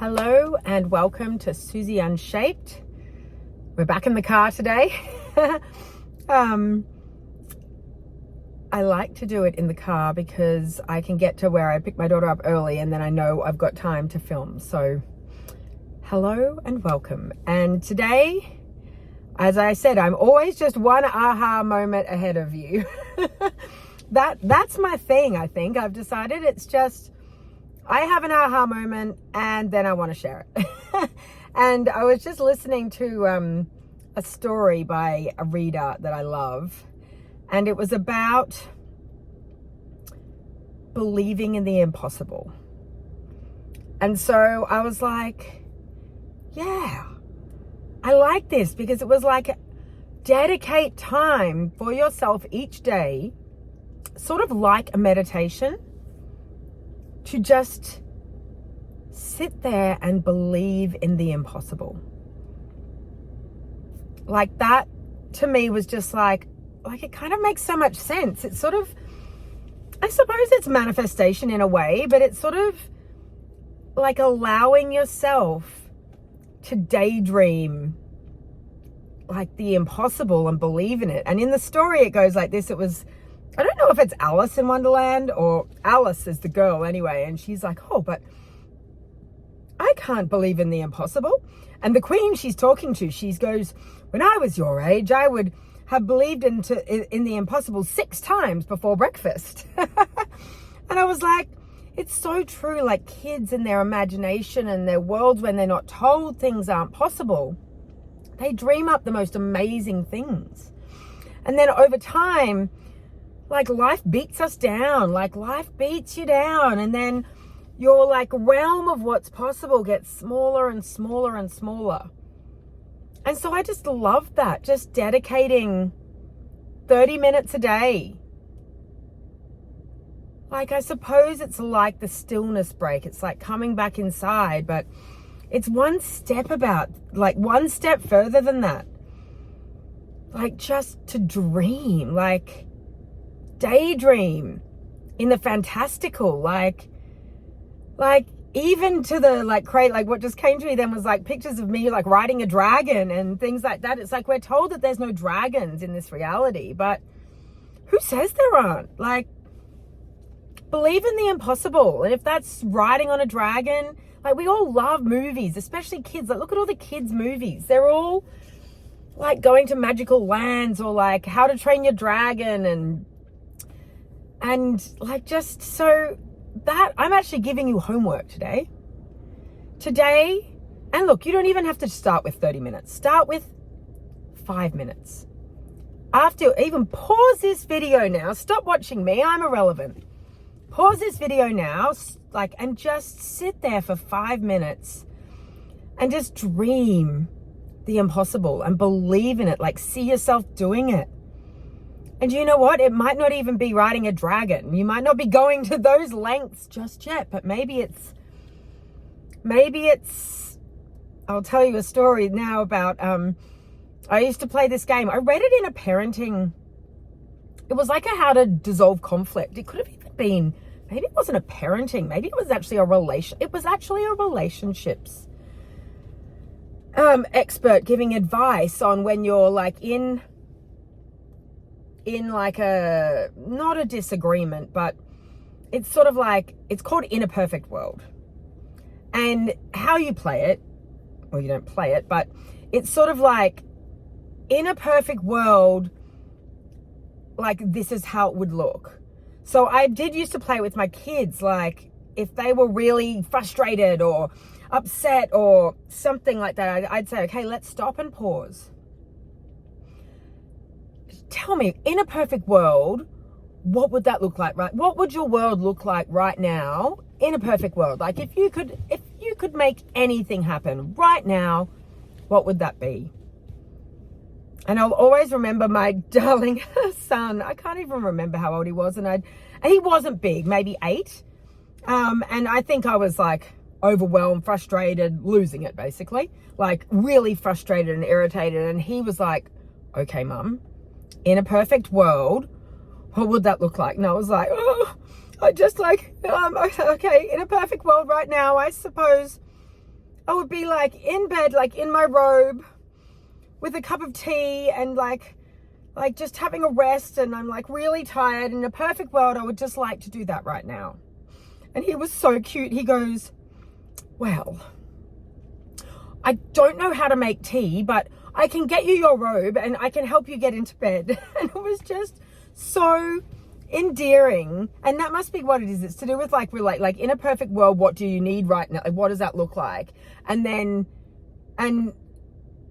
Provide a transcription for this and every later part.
Hello and welcome to Susie Xx. We're back in the car today. I like to do it in the car because I can get to where I pick my daughter up early and then I know I've got time to film. So hello and welcome. And today, as I said, I'm always just one aha moment ahead of you. That's my thing, I think. I've decided it's just, I have an aha moment and then I want to share it. And I was just listening to a story by a reader that I love. And it was about believing in the impossible. And so I was like, yeah, I like this, because it was like, dedicate time for yourself each day, sort of like a meditation, to just sit there and believe in the impossible. Like that to me was just like it kind of makes so much sense. It's sort of, I suppose it's manifestation in a way, but it's sort of like allowing yourself to daydream like the impossible and believe in it. And in the story it goes like this. It was, I don't know if it's Alice in Wonderland, or Alice is the girl anyway. And she's like, oh, but I can't believe in the impossible. And the queen she's talking to, she goes, when I was your age, I would have believed in the impossible 6 times before breakfast. And I was like, it's so true. Like kids in their imagination and their worlds, when they're not told things aren't possible, they dream up the most amazing things. And then over time, like life beats us down, like life beats you down. And then your like realm of what's possible gets smaller and smaller and smaller. And so I just love that, just dedicating 30 minutes a day. Like, I suppose it's like the stillness break. It's like coming back inside, but it's one step further than that. Like just to dream, like daydream in the fantastical, like even to the like create, like what just came to me then was like pictures of me like riding a dragon and things like that. It's like we're told that there's no dragons in this reality, but who says there aren't? Like, believe in the impossible. And if that's riding on a dragon, like we all love movies, especially kids. Like look at all the kids movies. They're all like going to magical lands, or like How to Train Your Dragon, and like just so that I'm actually giving you homework today. And look, you don't even have to start with 30 minutes. Start with 5 minutes. After, even pause this video now. Stop watching me. I'm irrelevant. Pause this video now, like, and just sit there for 5 minutes and just dream the impossible and believe in it. Like, see yourself doing it. And you know what? It might not even be riding a dragon. You might not be going to those lengths just yet, but maybe it's, I'll tell you a story now about, I used to play this game. I read it in a parenting, it was like a how to dissolve conflict. It could have even been, maybe it wasn't a parenting, maybe it was actually a relationships expert giving advice on when you're like in like a, not a disagreement, but it's sort of like, it's called In a Perfect World. And how you play it, well, you don't play it, but it's sort of like, in a perfect world, like this is how it would look. So I did used to play it with my kids, like if they were really frustrated or upset or something like that, I'd say, okay, let's stop and pause. Tell me, in a perfect world, what would that look like, right? What would your world look like right now in a perfect world? Like if you could make anything happen right now, what would that be? And I'll always remember my darling son. I can't even remember how old he was. And he wasn't big, maybe 8. And I think I was like overwhelmed, frustrated, losing it basically. Like really frustrated and irritated. And he was like, okay, Mum, in a perfect world, what would that look like? And I was like, oh, I just like, okay, in a perfect world right now, I suppose I would be like in bed, like in my robe with a cup of tea and like just having a rest, and I'm like really tired. In a perfect world, I would just like to do that right now. And he was so cute. He goes, well, I don't know how to make tea, but I can get you your robe and I can help you get into bed. And it was just so endearing. And that must be what it is. It's to do with like in a perfect world, what do you need right now? Like, what does that look like? And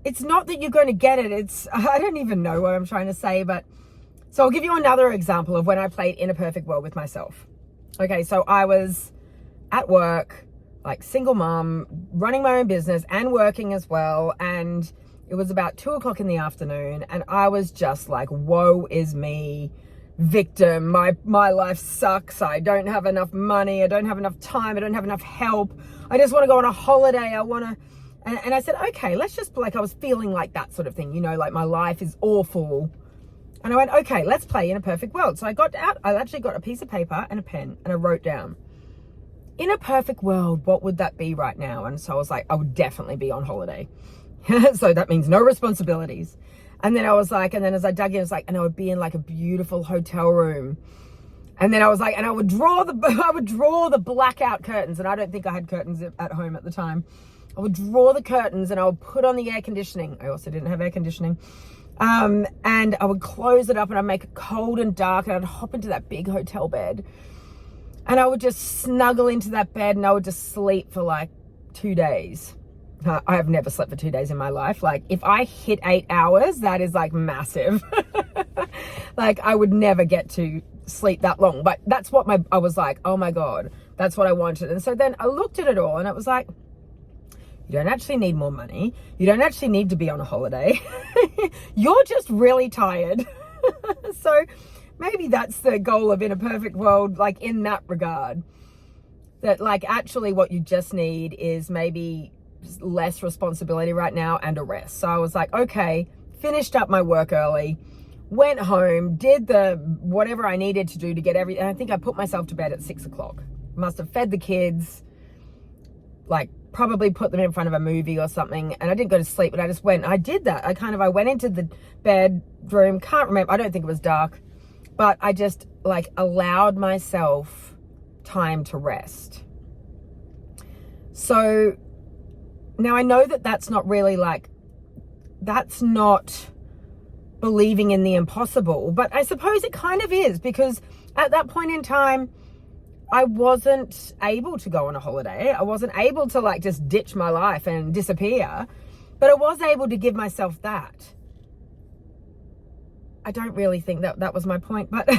it's not that you're going to get it. It's, I don't even know what I'm trying to say, but so I'll give you another example of when I played in a perfect world with myself. Okay. So I was at work, like single mom, running my own business and working as well. And it was about 2:00 in the afternoon. And I was just like, woe is me, victim. My life sucks. I don't have enough money. I don't have enough time. I don't have enough help. I just want to go on a holiday. I want to, and I said, okay, let's just, like, I was feeling like that sort of thing, you know, like my life is awful. And I went, okay, let's play in a perfect world. So I actually got a piece of paper and a pen, and I wrote down, in a perfect world, what would that be right now? And so I was like, I would definitely be on holiday. So that means no responsibilities. And then I was like, and then as I dug in, I was like, and I would be in like a beautiful hotel room. And then I was like, and I would draw the blackout curtains. And I don't think I had curtains at home at the time. I would draw the curtains and I would put on the air conditioning. I also didn't have air conditioning. And I would close it up and I'd make it cold and dark, and I'd hop into that big hotel bed. And I would just snuggle into that bed and I would just sleep for like 2 days. I have never slept for 2 days in my life. Like if I hit 8 hours, that is like massive. Like I would never get to sleep that long. But that's what I was like, oh my God, that's what I wanted. And so then I looked at it all and it was like, you don't actually need more money. You don't actually need to be on a holiday. You're just really tired. So maybe that's the goal of in a perfect world, like in that regard, that like actually what you just need is maybe less responsibility right now and a rest. So I was like, okay, finished up my work early, went home, did the whatever I needed to do to get everything. I think I put myself to bed at 6:00. Must have fed the kids, like probably put them in front of a movie or something. And I didn't go to sleep, but I just went, I did that. I went into the bedroom, can't remember. I don't think it was dark, but I just like allowed myself time to rest. So now I know that that's not really like, that's not believing in the impossible, but I suppose it kind of is, because at that point in time, I wasn't able to go on a holiday. I wasn't able to like just ditch my life and disappear, but I was able to give myself that. I don't really think that was my point, but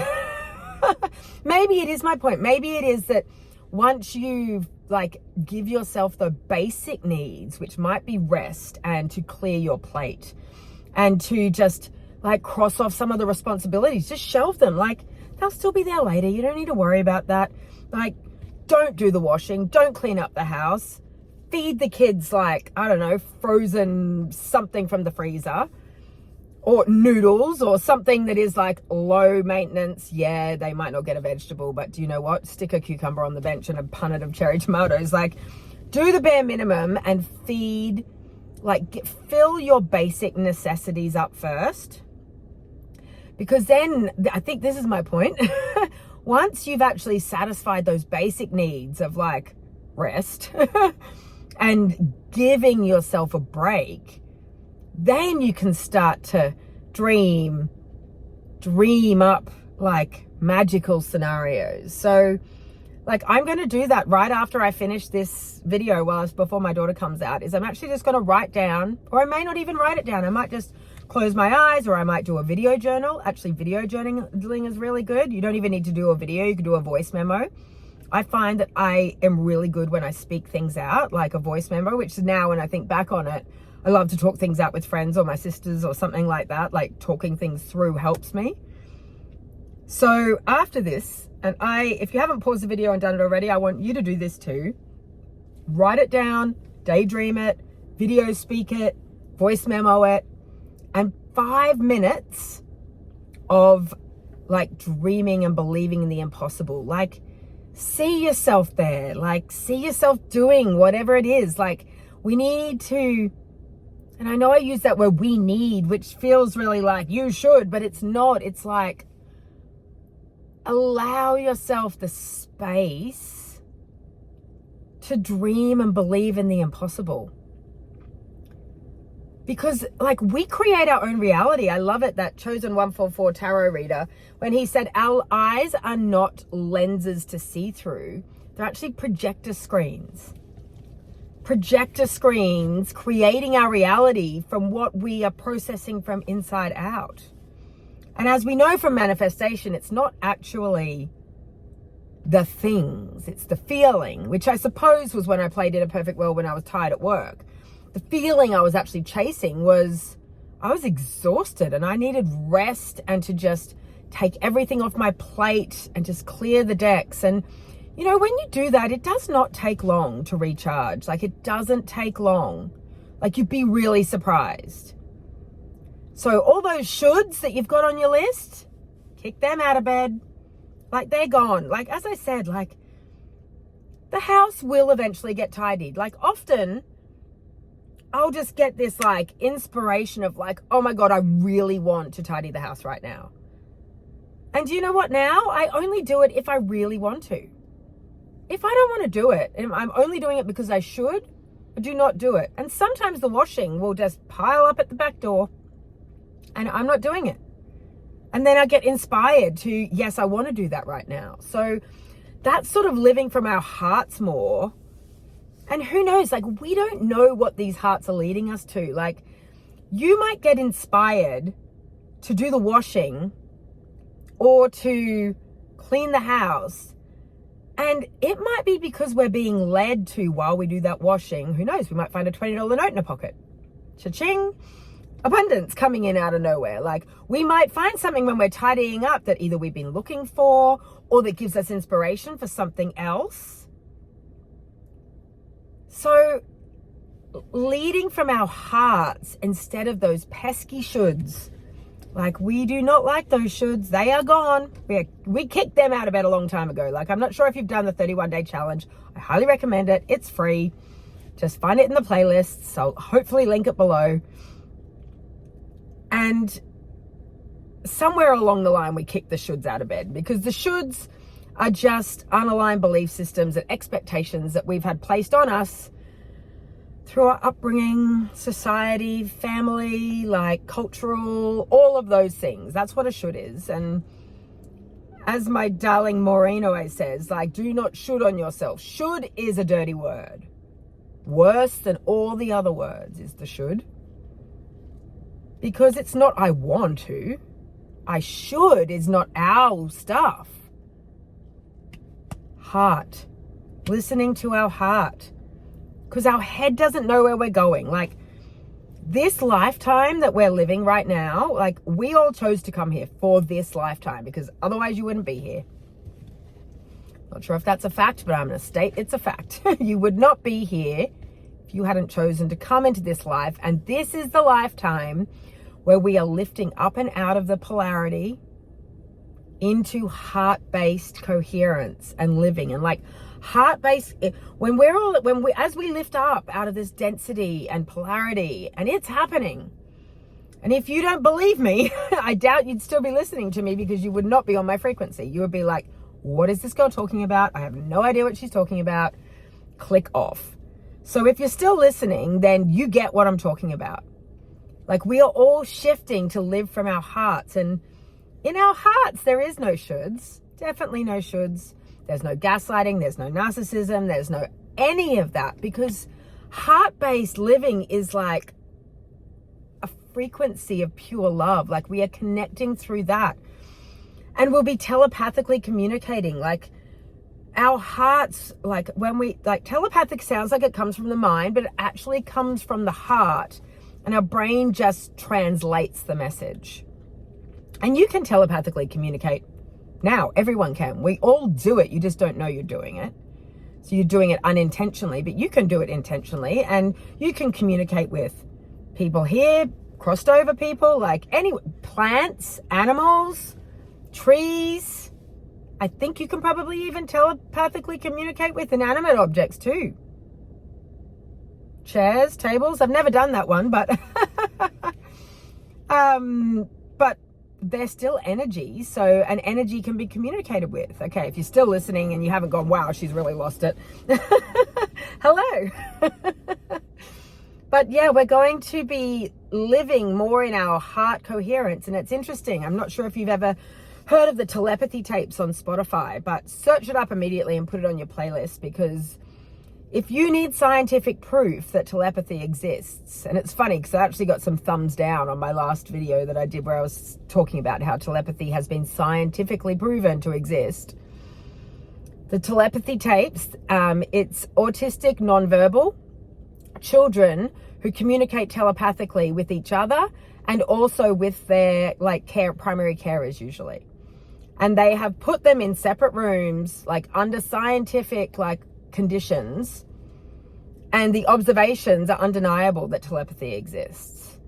maybe it is my point. Maybe it is that once you like give yourself the basic needs, which might be rest and to clear your plate and to just like cross off some of the responsibilities, just shelve them. Like they'll still be there later. You don't need to worry about that. Like, don't do the washing, don't clean up the house, feed the kids like, I don't know, frozen something from the freezer, or noodles, or something that is like low maintenance. Yeah, they might not get a vegetable, but do you know what? Stick a cucumber on the bench and a punnet of cherry tomatoes. Like, do the bare minimum and feed, like fill your basic necessities up first. Because then, I think this is my point, once you've actually satisfied those basic needs of like rest and giving yourself a break, then you can start to dream up like magical scenarios. So like I'm going to do that right after I finish this video, before my daughter comes out, is I'm actually just going to write down, or I may not even write it down. I might just close my eyes, or I might do a video journal. Actually, video journaling is really good. You don't even need to do a video. You can do a voice memo. I find that I am really good when I speak things out, like a voice memo, which now when I think back on it, I love to talk things out with friends or my sisters or something like that. Like talking things through helps me. So after this, and if you haven't paused the video and done it already, I want you to do this too. Write it down, daydream it, video speak it, voice memo it, and 5 minutes of like dreaming and believing in the impossible. Like see yourself there, like see yourself doing whatever it is. Like We need to, and I know I use that word we need, which feels really like you should, but it's not. It's like, allow yourself the space to dream and believe in the impossible. Because like we create our own reality. I love it, that Chosen 144 tarot reader, when he said our eyes are not lenses to see through. They're actually projector screens. Projector screens creating our reality from what we are processing from inside out. And as we know from manifestation, it's not actually the things, it's the feeling, which I suppose was when I played In a Perfect World when I was tired at work. The feeling I was actually chasing was I was exhausted and I needed rest and to just take everything off my plate and just clear the decks. And you know, when you do that, it does not take long to recharge. Like, it doesn't take long. Like, you'd be really surprised. So all those shoulds that you've got on your list, kick them out of bed. Like, they're gone. Like, as I said, like, the house will eventually get tidied. Like, often I'll just get this like inspiration of like, oh my God, I really want to tidy the house right now. And you know what now? I only do it if I really want to. If I don't want to do it, and I'm only doing it because I should, I do not do it. And sometimes the washing will just pile up at the back door and I'm not doing it. And then I get inspired to, yes, I want to do that right now. So that's sort of living from our hearts more. And who knows, like, we don't know what these hearts are leading us to. Like, you might get inspired to do the washing or to clean the house. And it might be because we're being led to while we do that washing. Who knows? We might find a $20 note in a pocket. Cha-ching. Abundance coming in out of nowhere. Like, we might find something when we're tidying up that either we've been looking for or that gives us inspiration for something else. So leading from our hearts instead of those pesky shoulds. Like, we do not like those shoulds. They are gone. We kicked them out of bed a long time ago. Like, I'm not sure if you've done the 31-day challenge. I highly recommend it. It's free. Just find it in the playlist. So hopefully link it below. And somewhere along the line, we kicked the shoulds out of bed, because the shoulds are just unaligned belief systems and expectations that we've had placed on us through our upbringing, society, family, like cultural, all of those things. That's what a should is. And as my darling Maureen always says, like, do not should on yourself. Should is a dirty word. Worse than all the other words is the should. Because it's not I want to. I should is not our stuff. Heart. Listening to our heart. Because our head doesn't know where we're going. Like, this lifetime that we're living right now, like, we all chose to come here for this lifetime, because otherwise you wouldn't be here. Not sure if that's a fact, but I'm going to state it's a fact. You would not be here if you hadn't chosen to come into this life. And this is the lifetime where we are lifting up and out of the polarity into heart-based coherence and living. And like, heart-based, as we lift up out of this density and polarity, and it's happening. And if you don't believe me, I doubt you'd still be listening to me, because you would not be on my frequency. You would be like, what is this girl talking about? I have no idea what she's talking about. Click off. So if you're still listening, then you get what I'm talking about. Like, we are all shifting to live from our hearts, and in our hearts, there is no shoulds. Definitely no shoulds. There's no gaslighting. There's no narcissism. There's no any of that, because heart-based living is like a frequency of pure love. Like, we are connecting through that, and we'll be telepathically communicating. Like, our hearts, like, when we, like, telepathic sounds like it comes from the mind, but it actually comes from the heart, and our brain just translates the message. And you can telepathically communicate now. Everyone can. We all do it. You just don't know you're doing it. So you're doing it unintentionally, but you can do it intentionally, and you can communicate with people here, crossed over people, like any plants, animals, trees. I think you can probably even telepathically communicate with inanimate objects too. chairs, tables. I've never done that one, but but they're still energy. So an energy can be communicated with. Okay, if you're still listening and you haven't gone, wow, she's really lost it. Hello. But yeah, we're going to be living more in our heart coherence. And it's interesting. I'm not sure if you've ever heard of the telepathy tapes on Spotify, but search it up immediately and put it on your playlist, because if you need scientific proof that telepathy exists, and it's funny because I actually got some thumbs down on my last video that I did where I was talking about how telepathy has been scientifically proven to exist. The telepathy tapes, it's autistic nonverbal children who communicate telepathically with each other and also with their primary carers usually. And they have put them in separate rooms, under scientific conditions, and the observations are undeniable that telepathy exists.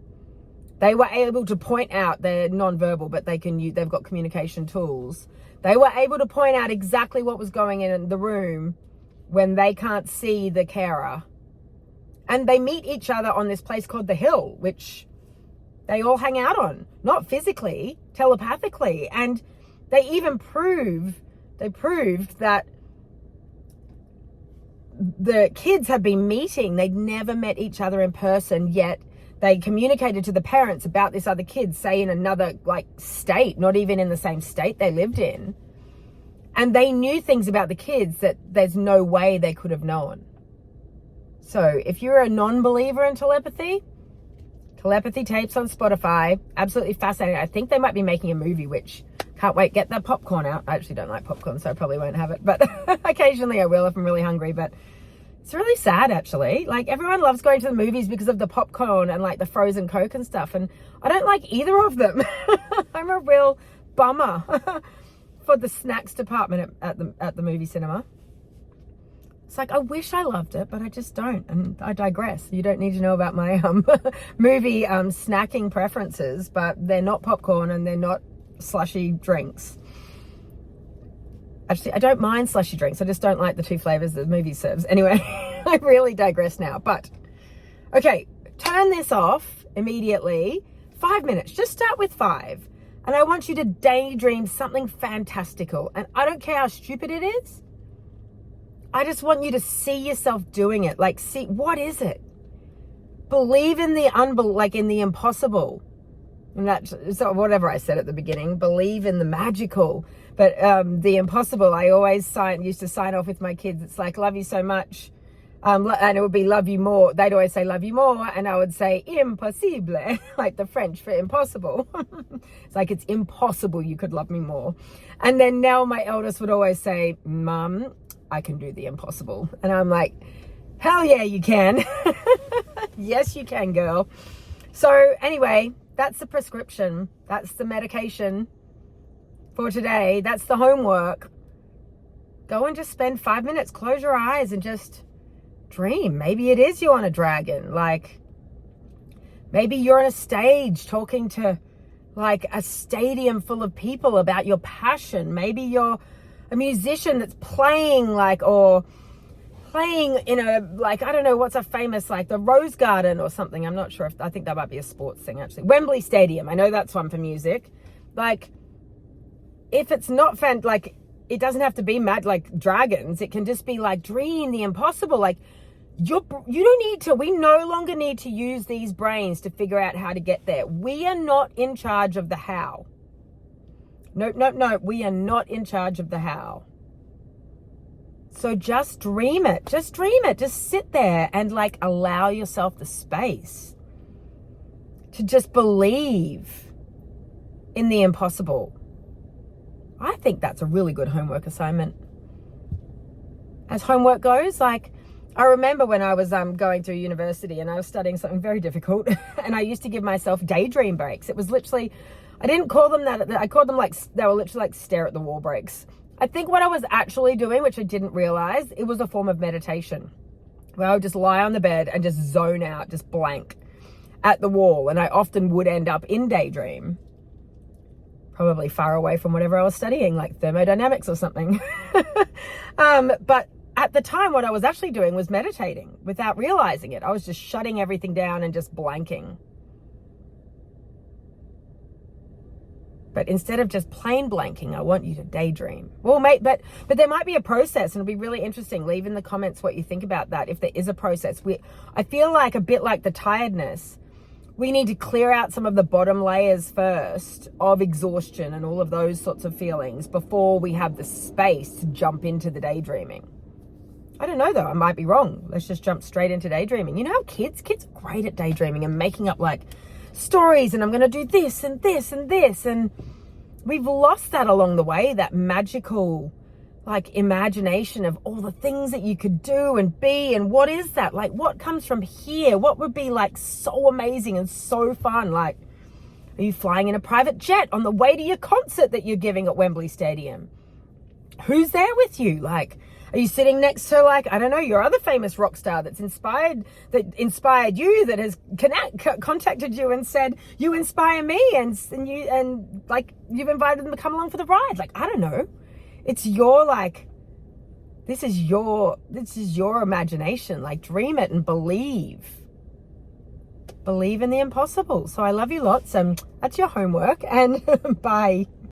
They were able to point out, they're nonverbal, but they've got communication tools. They were able to point out exactly what was going in the room when they can't see the carer. And they meet each other on this place called the Hill, which they all hang out on, not physically, telepathically. And they even proved that the kids had been meeting. They'd never met each other in person, yet they communicated to the parents about this other kid, say in another state, not even in the same state they lived in. And they knew things about the kids that there's no way they could have known. So if you're a non-believer in telepathy tapes on Spotify, absolutely fascinating. I think they might be making a movie, which can't wait. Get that popcorn out. I actually don't like popcorn, so I probably won't have it, but occasionally I will if I'm really hungry. But it's really sad, actually. Everyone loves going to the movies because of the popcorn and the frozen Coke and stuff, and I don't like either of them. I'm a real bummer for the snacks department at the movie cinema. It's I wish I loved it, but I just don't. And I digress. You don't need to know about my movie snacking preferences, but they're not popcorn and they're not slushy drinks. Actually, I don't mind slushy drinks. I just don't like the two flavors the movie serves. Anyway, I really digress now. But, okay, turn this off immediately. 5 minutes. Just start with 5. And I want you to daydream something fantastical. And I don't care how stupid it is. I just want you to see yourself doing it. See, what is it? Believe in the in the impossible. And that's so whatever I said at the beginning. Believe in the magical. But the impossible, I always used to sign off with my kids. It's love you so much. And it would be love you more. They'd always say love you more. And I would say impossible, like the French for impossible. It's it's impossible you could love me more. And then now my eldest would always say, Mum, I can do the impossible. And I'm like, hell yeah, you can. Yes, you can, girl. So anyway, that's the prescription. That's the medication for today. That's the homework. Go and just spend 5 minutes. Close your eyes and just dream. Maybe it is you on a dragon. Maybe you're on a stage talking to a stadium full of people about your passion. Maybe you're a musician that's playing or playing in a I don't know what's a famous the Rose Garden or something. I'm not sure I think that might be a sports thing actually. Wembley Stadium. I know that's one for music. If it's not it doesn't have to be mad dragons. It can just be dream the impossible. You don't need to. We no longer need to use these brains to figure out how to get there. We are not in charge of the how. No. We are not in charge of the how. So just dream it. Just dream it. Just sit there and allow yourself the space to just believe in the impossible. I think that's a really good homework assignment. As homework goes, I remember when I was going through university and I was studying something very difficult and I used to give myself daydream breaks. It was literally, I didn't call them that. I called them they were literally stare at the wall breaks. I think what I was actually doing, which I didn't realize, it was a form of meditation where I would just lie on the bed and just zone out, just blank at the wall. And I often would end up in daydream, probably far away from whatever I was studying, like thermodynamics or something. But at the time, what I was actually doing was meditating without realizing it. I was just shutting everything down and just blanking. But instead of just plain blanking, I want you to daydream. Well, mate, but there might be a process, and it'll be really interesting. Leave in the comments what you think about that. If there is a process, I feel like a bit like the tiredness, we need to clear out some of the bottom layers first of exhaustion and all of those sorts of feelings before we have the space to jump into the daydreaming. I don't know though, I might be wrong. Let's just jump straight into daydreaming. You know how kids are great at daydreaming and making up like stories, and I'm going to do this and this and this, and we've lost that along the way, that magical like imagination of all the things that you could do and be, and what is that, like what comes from here, what would be like so amazing and so fun. Like, are you flying in a private jet on the way to your concert that you're giving at Wembley Stadium? Who's there with you? Like, are you sitting next to, like, I don't know, your other famous rock star that inspired you, that has contacted you and said, you inspire me, and like you've invited them to come along for the ride? Like, I don't know. It's your, like, this is your imagination. Like, dream it and believe in the impossible. So I love you lots, and that's your homework, and bye.